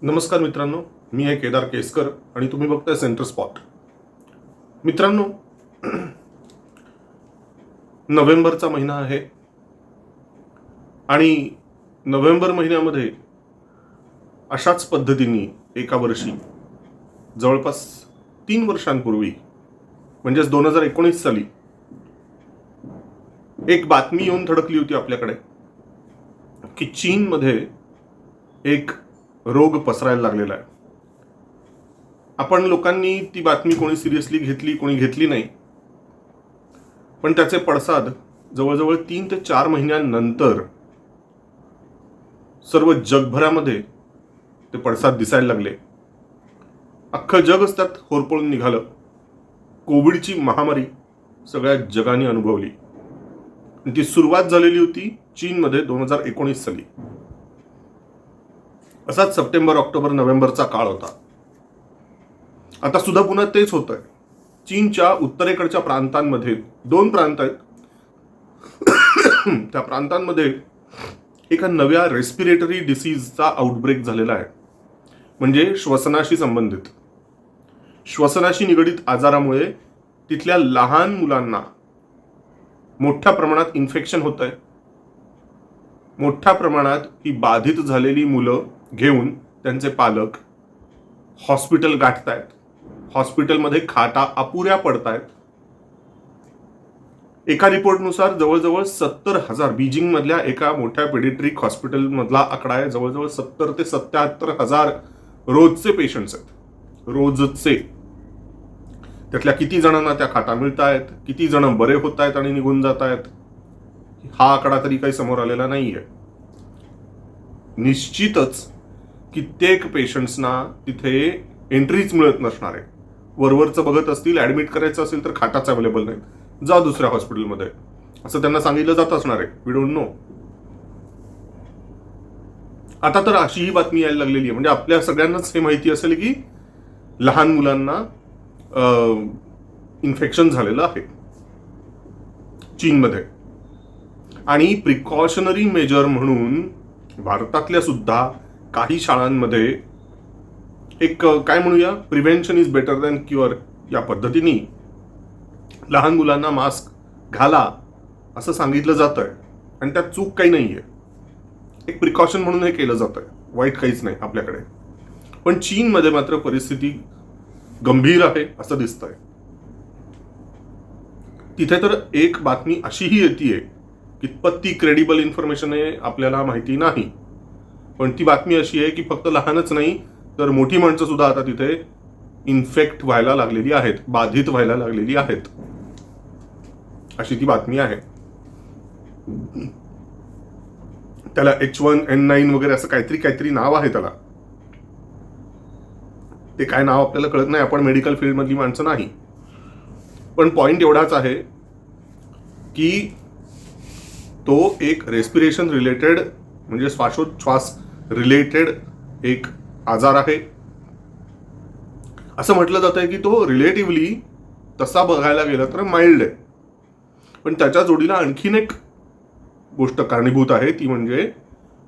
नमस्कार मित्रांनो, मी आहे केदार केसकर आणि तुम्ही बघताय सेंटर स्पॉट. मित्रांनो, नोव्हेंबरचा महिना आहे आणि नोव्हेंबर महिन्यामध्ये अशाच पद्धतीने एका वर्षी जवळपास 3 वर्षांपूर्वी म्हणजेच 2019 साली एक बातमी येऊन धडकली होती आपल्याकडे की चीनमध्ये एक रोग पसरायला लागलेला आहे. आपण लोकांनी ती बातमी कोणी सिरियसली घेतली, कोणी घेतली नाही, पण त्याचे पडसाद जवळजवळ 3 ते 4 महिन्यांनंतर सर्व जगभरामध्ये ते पडसाद दिसायला लागले. अख्खं जगच त्यात होरपळून निघालं. कोविडची महामारी सगळ्या जगाने अनुभवली. ती सुरुवात झालेली होती चीनमध्ये 2019 साली. असाच सप्टेंबर, ऑक्टोबर, नोव्हेंबरचा काळ होता. आता सुद्धा पुन्हा तेच होत आहे. चीनच्या उत्तरेकडच्या प्रांतांमध्ये 2 प्रांत आहेत. त्या प्रांतांमध्ये एका नव्या रेस्पिरेटरी डिसीजचा आउटब्रेक झालेला आहे. म्हणजे श्वसनाशी संबंधित, श्वसनाशी निगडित आजारामुळे तिथल्या लहान मुलांना मोठ्या प्रमाणात इन्फेक्शन होत आहे. मोठ्या प्रमाणात ही बाधित झालेली मुलं घेऊन त्यांचे पालक हॉस्पिटल गाठतायत. हॉस्पिटलमध्ये खाटा अपुऱ्या पडतायत. एका रिपोर्टनुसार जवळजवळ 70,000 बीजिंगमधल्या एका मोठ्या पेडिट्रिक हॉस्पिटलमधला आकडा आहे. जवळजवळ 70 ते 77,000 रोजचे पेशंट्स आहेत. रोजचे. त्यातल्या किती जणांना त्या खाटा मिळत आहेत, किती जण बरे होत आहेत आणि निघून जात आहेत, हा आकडा तरी काही समोर आलेला नाहीये. निश्चितच कित्येक पेशंट्सना तिथे एंट्रीच मिळत नसणार आहे. वरवरचं बघत असतील, ऍडमिट करायचं असेल तर खाटाच अवेलेबल नाहीत, जा दुसऱ्या हॉस्पिटलमध्ये, असं त्यांना सांगितलं जात असणार आहे. We don't know. आता तर अशी ही बातमी यायला लागलेली आहे, म्हणजे आपल्या सगळ्यांनाच हे माहिती असेल की लहान मुलांना इन्फेक्शन झालेलं आहे चीनमध्ये. आणि प्रिकॉशनरी मेजर म्हणून भारतातल्या सुद्धा काही शाळांमध्ये एक काय म्हणूया, prevention is better than cure या पद्धतीने लहान मुलांना मास्क घाला असं सांगितलं जात आहे. आणि त्यात चूक काही नाहीये. एक प्रिकॉशन म्हणून हे केलं जात आहे. वाईट काहीच नाही आपल्याकडे. पण चीनमध्ये मात्र परिस्थिती गंभीर आहे असं दिसतंय. तिथे तर एक बातमी अशीही येते, कितपत ती क्रेडिबल इन्फॉर्मेशन आहे आपल्याला माहिती नाही, पण ती बातमी अशी आहे की फक्त लहानच नाही तर मोठी माणसं सुद्धा आता तिथे इन्फेक्ट व्हायला लागलेली आहेत, बाधित व्हायला लागलेली आहेत, अशी ती बातमी आहे. त्याला H1N9 वगैरे असं काहीतरी नाव आहे त्याला. ते काय नाव आपल्याला कळत नाही, आपण मेडिकल फील्डमधली माणसं नाही. पण पॉइंट एवढाच आहे की तो एक रेस्पिरेशन रिलेटेड, म्हणजे श्वासोच्छ्वास रिलेटेड एक आजार आहे. असं म्हटलं जात आहे की तो रिलेटिव्हली तसा बघायला गेला तर माइल्ड आहे. पण त्याच्या जोडीला आणखीन एक गोष्ट कारणीभूत आहे, ती म्हणजे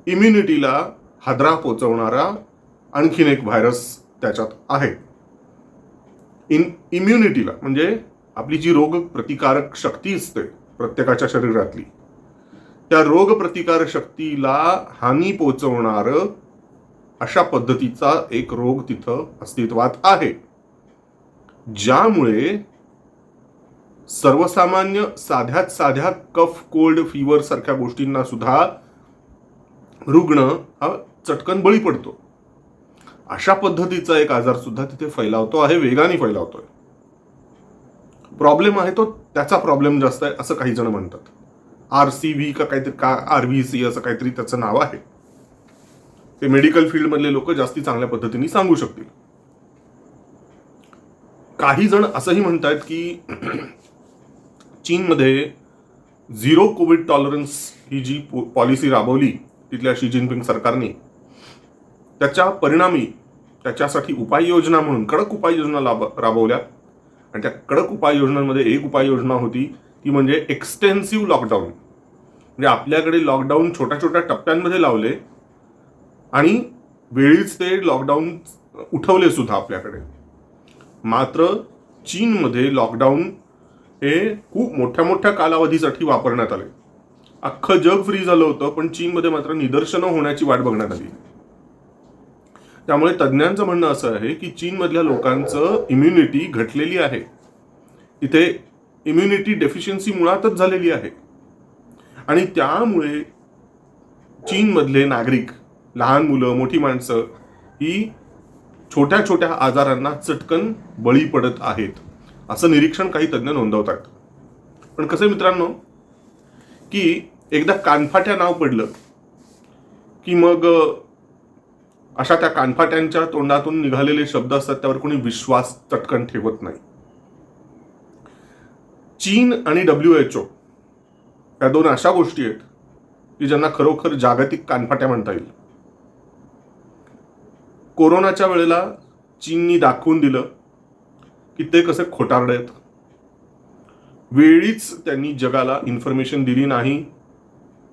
इम्युनिटीला हादरा पोचवणारा आणखीन एक व्हायरस त्याच्यात आहे. इम्युनिटीला म्हणजे आपली जी रोग प्रतिकारक शक्ती असते प्रत्येकाच्या शरीरातली, त्या रोग प्रतिकार शक्तीला हानी पोचवणार अशा पद्धतीचा एक रोग तिथं अस्तित्वात आहे, ज्यामुळे सर्वसामान्य साध्यात साध्या कफ, कोल्ड, फीवर सारख्या गोष्टींना सुद्धा रुग्ण हा चटकन बळी पडतो. अशा पद्धतीचा एक आजार सुद्धा तिथे फैलावतो आहे, वेगाने फैलावतोय. प्रॉब्लेम आहे तो त्याचा प्रॉब्लेम जास्त आहे असं काही जण म्हणतात. RCV का काहीतरी RVC असं काहीतरी त्याचं नाव आहे. ते मेडिकल फील्डमधले लोक जास्ती चांगल्या पद्धतीने सांगू शकतील. काही जण असंही म्हणतात की चीनमध्ये झिरो कोविड टॉलरन्स ही जी पॉलिसी राबवली तिथल्या शी जिनपिंग सरकारने, त्याच्या परिणामी त्याच्यासाठी उपाययोजना म्हणून कडक उपाययोजना राबवल्या. आणि त्या कडक उपाययोजनांमध्ये एक उपाययोजना होती ती म्हणजे एक्सटेन्सिव्ह लॉकडाऊन. म्हणजे आपल्याकडे लॉकडाऊन छोट्या छोट्या टप्प्यांमध्ये लावले आणि वेळीच ते लॉकडाऊन उठवले सुद्धा आपल्याकडे. मात्र चीनमध्ये लॉकडाऊन हे खूप मोठ्या मोठ्या कालावधीसाठी वापरण्यात आले. अख्खं जग फ्री झालं होतं, पण चीनमध्ये मात्र निदर्शनं होण्याची वाट बघण्यात आली. त्यामुळे तज्ज्ञांचं म्हणणं असं आहे की चीनमधल्या लोकांचं इम्युनिटी घटलेली आहे. तिथे इम्युनिटी डेफिशियन्सी मुळातच झालेली आहे आणि त्यामुळे चीनमधले नागरिक, लहान मुलं, मोठी माणसं ही छोट्या छोट्या आजारांना चटकन बळी पडत आहेत, असं निरीक्षण काही तज्ज्ञ नोंदवतात. पण कसं मित्रांनो की एकदा कानफाट्या नाव पडलं की मग अशा त्या कानफाट्यांच्या तोंडातून निघालेले शब्द असतात त्यावर कोणी विश्वास चटकन ठेवत नाही. चीन आणि WHO या दोन अशा गोष्टी आहेत की ज्यांना खरोखर जागतिक कानफाट्या म्हणता येईल. कोरोनाच्या वेळेला चीननी दाखवून दिलं की ते कसे खोटारडे आहेत. वेळीच त्यांनी जगाला इन्फॉर्मेशन दिली नाही,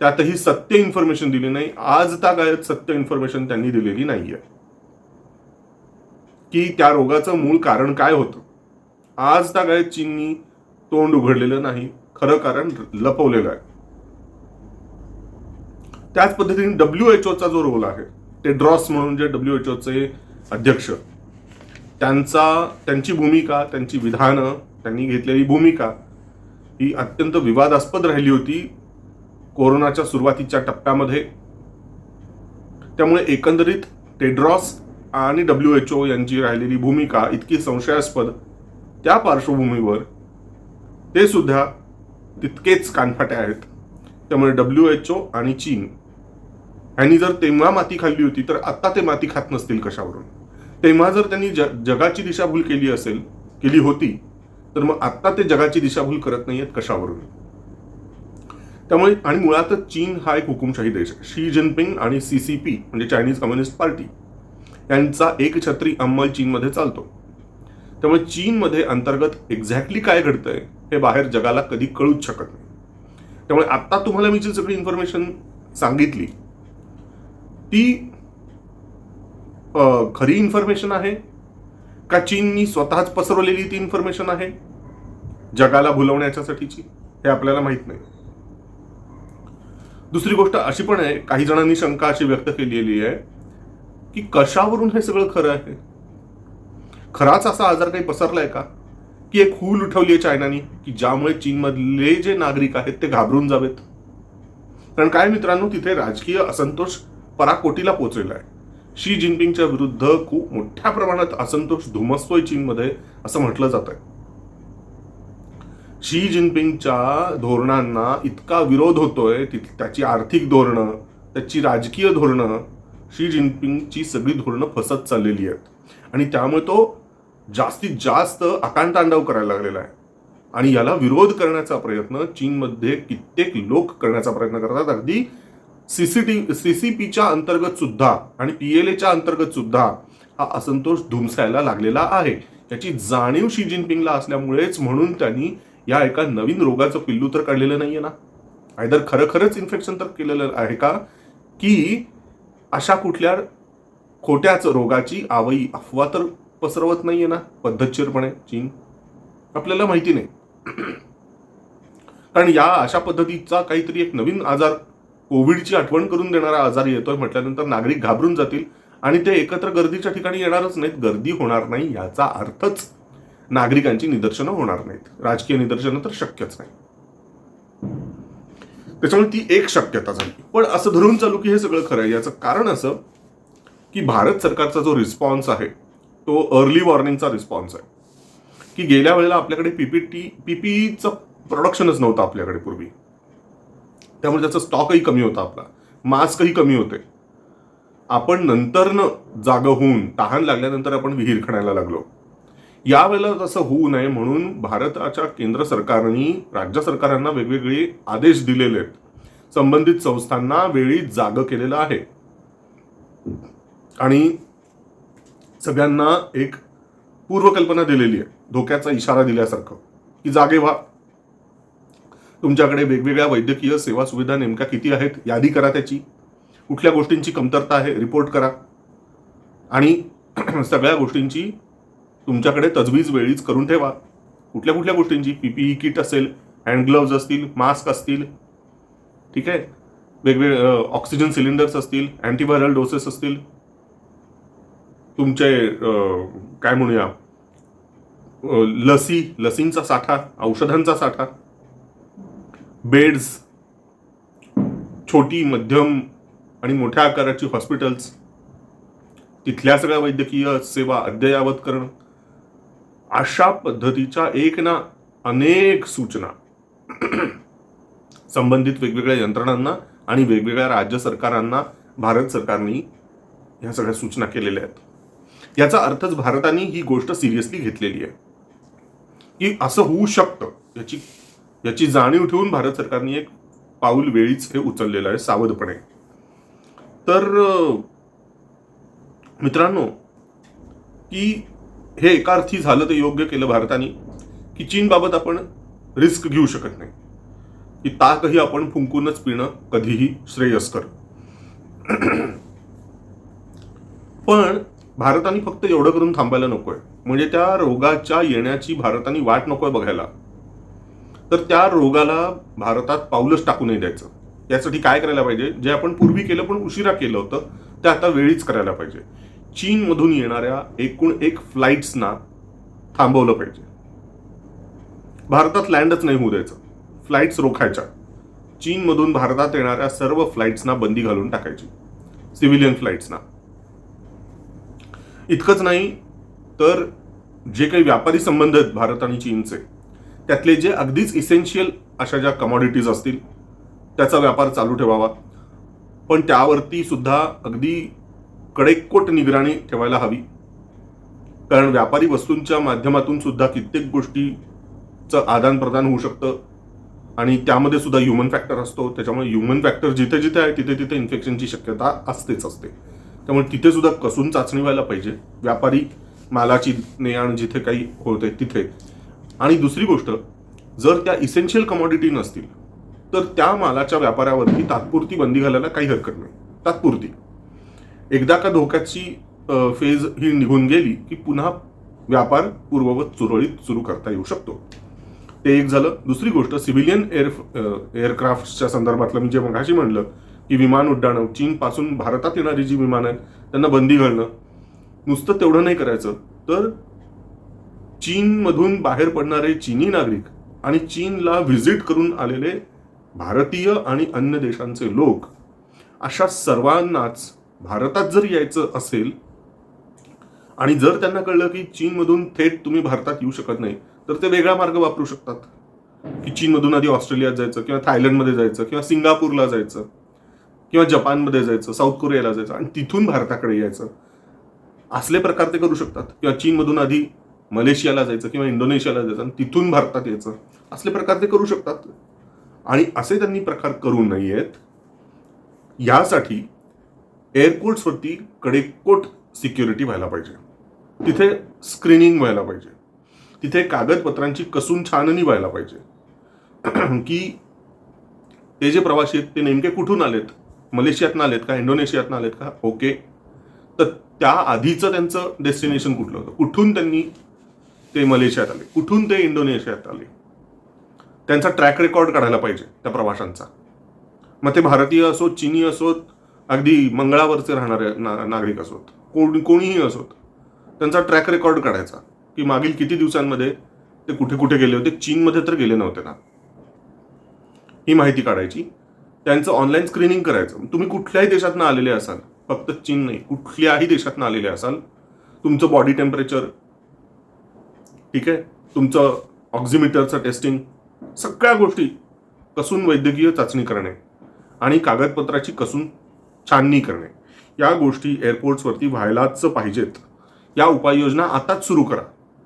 त्यातही सत्य इन्फॉर्मेशन दिली नाही. आज तागायत सत्य इन्फॉर्मेशन त्यांनी दिलेली नाहीये की त्या रोगाचं मूळ कारण काय होतं. आज तागायत चीननी तोंड उघडलेलं नाही, खरं कारण लपवलेलं आहे. त्याच पद्धतीने WHOचा जो रोल आहे, टेड्रॉस म्हणून जे WHOचे अध्यक्ष, त्यांची भूमिका, त्यांची विधानं, त्यांनी घेतलेली भूमिका ही अत्यंत विवादास्पद राहिली होती कोरोनाच्या सुरुवातीच्या टप्प्यामध्ये. त्यामुळे एकंदरीत टेड्रॉस आणि WHO यांची राहिलेली भूमिका इतकी संशयास्पद, त्या पार्श्वभूमीवर ते सुद्धा तितकेच कानफाटे आहेत. त्यामुळे WHO आणि चीन यांनी जर तेव्हा माती खाल्ली होती तर आता ते माती खात नसतील कशावरून. तेव्हा जर त्यांनी जगाची दिशाभूल केली होती तर मग आता ते जगाची दिशाभूल करत नाहीयेत कशावरून. त्यामुळे आणि मुळातच चीन हा एक हुकुमशाही देश आहे. शी जिनपिंग आणि CCP म्हणजे चायनीज कम्युनिस्ट पार्टी यांचा एकछत्री अंमल चीनमध्ये चालतो. त्यामुळे चीनमध्ये अंतर्गत एक्झॅक्टली काय घडतंय हे बाहेर जगाला कधी कळूच शकत नाही. त्यामुळे आता तुम्हाला मी जी सगळी इन्फॉर्मेशन सांगितली ती खरी इन्फॉर्मेशन आहे का चीननी स्वतःच पसरवलेली ती इन्फॉर्मेशन आहे जगाला भुलवण्याच्यासाठीची, हे आपल्याला माहित नाही. दुसरी गोष्ट अशी पण आहे, काही जणांनी शंका अशी व्यक्त केलेली आहे की कशावरून हे सगळं खरं आहे. खराच असा आजार काही पसरलाय का, की एक हूल उठवली आहे चायनानी की ज्यामुळे चीनमधले जे नागरिक आहेत ते घाबरून जावेत. कारण काय मित्रांनो, तिथे राजकीय असंतोष पराकोटीला पोहोचलेला आहे. शी जिनपिंगच्या विरुद्ध खूप मोठ्या प्रमाणात असंतोष धुमसतोय चीनमध्ये असं म्हटलं जात आहे. शी जिनपिंगच्या धोरणांना इतका विरोध होतोय, त्याची आर्थिक धोरणं, त्याची राजकीय धोरणं, शी जिनपिंगची सगळी धोरणं फसत चाललेली आहेत आणि त्यामुळे तो जास्तीत जास्त आकांतांडव करायला लागलेला आहे. आणि याला विरोध करण्याचा प्रयत्न चीनमध्ये कित्येक लोक करण्याचा प्रयत्न करतात. अगदी CCPच्या अंतर्गत सुद्धा आणि PLAच्या अंतर्गत सुद्धा हा असंतोष धुमसायला लागलेला आहे. याची जाणीव शी जिनपिंगला असल्यामुळेच म्हणून त्यांनी या एका नवीन रोगाचं पिल्लू तर काढलेलं नाहीये ना, आयदर खरंच इन्फेक्शन तर केलेलं आहे का, की अशा कुठल्या खोट्याच रोगाची आवई अफवा तर पसरवत नाहीये ना पद्धतशीरपणे चीन, आपल्याला माहिती नाही. कारण या अशा पद्धतीचा काहीतरी एक नवीन आजार, कोविडची आठवण करून देणारा आजार येतोय म्हटल्यानंतर नागरिक घाबरून जातील आणि ते एकत्र गर्दीच्या ठिकाणी येणारच नाहीत. गर्दी होणार नाही याचा अर्थच नागरिकांची निदर्शनं होणार नाहीत. राजकीय निदर्शनं तर शक्यच नाही. त्याच्यामुळे ती एक शक्यता झाली. पण असं धरून चालू की हे सगळं खरं आहे, याचं कारण असं की भारत सरकारचा जो रिस्पॉन्स आहे तो अर्ली वॉर्निंगचा रिस्पॉन्स आहे. की गेल्या वेळेला आपल्याकडे PPEचं प्रोडक्शनच नव्हतं आपल्याकडे पूर्वी, त्यामुळे त्याचा स्टॉकही कमी होता, आपला मास्कही कमी होते. आपण नंतरनं जागं होऊन तहान लागल्यानंतर आपण विहीर खणायला लागलो. यावेळेला तसं होऊ नये म्हणून भारताच्या केंद्र सरकारने राज्य सरकारांना वेगवेगळे आदेश दिलेले आहेत. संबंधित संस्थांना वेळी जागं केलेलं आहे आणि सगळ्यांना एक पूर्वकल्पना दिलेली आहे, धोक्याचा इशारा दिल्यासारखं, की जागे व्हा. तुमच्याकडे वेगवेगळ्या वैद्यकीय सेवा सुविधा नेमक्या किती आहेत यादी करा, त्याची कुठल्या गोष्टींची कमतरता आहे रिपोर्ट करा. आणि सगळ्या गोष्टींची तुमच्याकडे तजवीज वेळीच करून ठेवा. कुठल्या कुठल्या गोष्टींची? पीपीई किट असेल, हँड ग्लोव्ज असतील, मास्क असतील, ठीक आहे, वेगवेगळे ऑक्सिजन सिलेंडर्स असतील, अँटीव्हायरल डोसेस असतील, तुमचे काय म्हणूया लसींचा साठा, औषधांचा साठा, बेड्स, छोटी मध्यम आणि मोठ्या आकाराची हॉस्पिटल्स, तिथल्या सगळ्या वैद्यकीय सेवा अद्ययावत करणं, अशा पद्धतीच्या एक ना अनेक सूचना संबंधित वेगवेगळ्या यंत्रणांना आणि वेगवेगळ्या राज्य सरकारांना भारत सरकारने ह्या सगळ्या सूचना केलेल्या आहेत. याचा अर्थच भारताने ही गोष्ट सिरियसली घेतलेली आहे की असं होऊ शकतं, याची जाणीव ठेवून भारत सरकारने एक पाऊल वेळीच हे उचललेलं आहे सावधपणे. तर मित्रांनो, की हे एका अर्थी झालं तर योग्य केलं भारताने की चीनबाबत आपण रिस्क घेऊ शकत नाही, की ताकही आपण फुंकूनच पिणं कधीही श्रेयस्कर. पण भारताने फक्त एवढं करून थांबायला नकोय, म्हणजे त्या रोगाच्या येण्याची भारताने वाट नकोय बघायला, तर त्या रोगाला भारतात पाऊलच टाकू नाही द्यायचं. यासाठी काय करायला पाहिजे? जे आपण पूर्वी केलं पण उशिरा केलं होतं ते आता वेळीच करायला पाहिजे. चीनमधून येणाऱ्या एकूण एक फ्लाईट्सना थांबवलं पाहिजे. भारतात लँडच नाही होऊ द्यायचं, फ्लाईट्स रोखायच्या. चीनमधून भारतात येणाऱ्या सर्व फ्लाईट्सना बंदी घालून टाकायची, सिव्हिलियन फ्लाईट्सना. इतकंच नाही तर जे काही व्यापारी संबंध आहेत भारत आणि चीनचे, त्यातले जे अगदीच इसेन्शियल अशा ज्या कमॉडिटीज असतील त्याचा व्यापार चालू ठेवावा. पण त्यावरती सुद्धा अगदी कडेकोट निगराणी ठेवायला हवी, कारण व्यापारी वस्तूंच्या माध्यमातून सुद्धा कित्येक गोष्टीचं आदान प्रदान होऊ शकतं आणि त्यामध्ये सुद्धा ह्युमन फॅक्टर असतो. त्याच्यामुळे ह्युमन फॅक्टर जिथे जिथे आहे तिथे तिथे इन्फेक्शनची शक्यता असतेच असते. त्यामुळे तिथे सुद्धा कसून चाचणी व्हायला पाहिजे, व्यापारी मालाची ने आण जिथे काही होते तिथे. आणि दुसरी गोष्ट, जर त्या इसेन्शियल कमॉडिटी नसतील तर त्या मालाच्या व्यापारावरती तात्पुरती बंदी घालायला काही हरकत नाही. तात्पुरती, एकदा का धोक्याची फेज ही निघून गेली की पुन्हा व्यापार पूर्ववत सुरळीत सुरू करता येऊ शकतो. ते एक झालं. दुसरी गोष्ट, सिव्हिलियन एअरक्राफ्टच्या संदर्भातलं मी जे मगाशी म्हणलं की विमान उड्डाणं, चीनपासून भारतात येणारी जी विमानं आहेत त्यांना बंदी घालणं. नुसतं तेवढं नाही करायचं, तर चीनमधून बाहेर पडणारे चीनी नागरिक आणि चीनला व्हिजिट करून आलेले भारतीय आणि अन्य देशांचे लोक, अशा सर्वांनाच भारतात जर यायचं असेल आणि जर त्यांना कळलं की चीनमधून थेट तुम्ही भारतात येऊ शकत नाही, तर ते वेगळा मार्ग वापरू शकतात. की चीनमधून आधी ऑस्ट्रेलियात जायचं किंवा थायलंडमध्ये जायचं किंवा सिंगापूरला जायचं किंवा जपानमध्ये जायचं, साऊथ कोरियाला जायचं आणि तिथून भारताकडे यायचं. असले प्रकार ते करू शकतात. किंवा चीनमधून आधी मलेशियाला जायचं किंवा इंडोनेशियाला जायचं आणि तिथून भारतात यायचं. असले प्रकार ते करू शकतात. आणि असे त्यांनी प्रकार करू नयेत यासाठी एअरपोर्ट्सवरती कडेकोट सिक्युरिटी व्हायला पाहिजे. तिथे स्क्रीनिंग व्हायला पाहिजे. तिथे कागदपत्रांची कसून छाननी व्हायला पाहिजे की ते जे प्रवासी आहेत ते नेमके कुठून आलेत, मलेशियातनं आलेत का, इंडोनेशियातनं आलेत का, ओके, तर त्या आधीचं त्यांचं डेस्टिनेशन कुठलं होतं, कुठून त्यांनी ते मलेशियात आले, कुठून ते इंडोनेशियात आले, त्यांचा ट्रॅक रेकॉर्ड काढायला पाहिजे त्या प्रवाशांचा. मग ते भारतीय असोत, चीनी असोत, अगदी मंगळावरचे राहणारे नागरिक असोत, कोणीही असोत, त्यांचा ट्रॅक रेकॉर्ड काढायचा की मागील किती दिवसांमध्ये ते कुठे कुठे गेले होते. चीनमध्ये तर गेले नव्हते ना, ही माहिती काढायची. त्यांचं ऑनलाईन स्क्रीनिंग करायचं. तुम्ही कुठल्याही देशातनं आलेले असाल, फक्त चीन नाही, कुठल्याही देशातनं आलेले असाल, तुमचं बॉडी टेम्परेचर, ठीक आहे, तुमचं ऑक्झिमीटरचं टेस्टिंग, सगळ्या गोष्टी कसून वैद्यकीय चाचणी करणे आणि कागदपत्राची कसून छाननी करणे, या गोष्टी एअरपोर्ट्सवरती व्हायलाच पाहिजेत. या उपाययोजना आताच सुरू करा,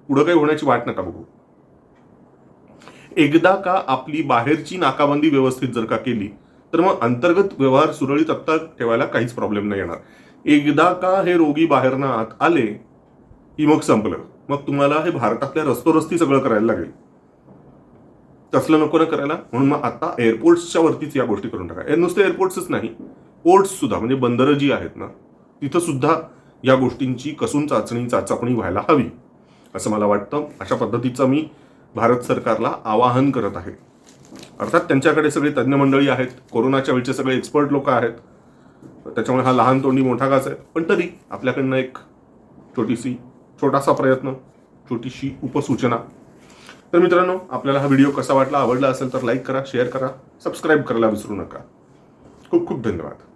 पुढं काही होण्याची वाट नका बघू. एकदा का आपली बाहेरची नाकाबंदी व्यवस्थित जर का केली तर मग अंतर्गत व्यवहार सुरळीत आत्ता ठेवायला काहीच प्रॉब्लेम नाही येणार. एकदा का हे रोगी बाहेरनं आत आले की मग संपलं. मग तुम्हाला हे भारतातल्या रस्तोरस्ती सगळं करायला लागेल. तसलं नको ना करायला. म्हणून मग आता एअरपोर्ट्सच्या वरतीच या गोष्टी करून टाका. नुसते एअरपोर्ट्सच नाही, पोर्ट्स सुद्धा, म्हणजे बंदरं जी आहेत ना, तिथं सुद्धा या गोष्टींची कसून चाचपणी व्हायला हवी असं मला वाटतं. अशा पद्धतीचं मी भारत सरकारला आवाहन करत आहे. अर्थात त्यांच्याकडे सगळे तज्ज्ञ मंडळी आहेत, कोरोनाच्या वेळचे सगळे एक्सपर्ट लोक आहेत, त्याच्यामुळे हा लहान तोंडी मोठा घास आहे. पण तरी आपल्याकडनं एक छोटासा प्रयत्न, छोटीशी उपसूचना. तर मित्रांनो, आपल्याला हा व्हिडिओ कसा वाटला, आवडला असेल तर लाईक करा, शेअर करा, सबस्क्राईब करायला विसरू नका. खूप खूप धन्यवाद.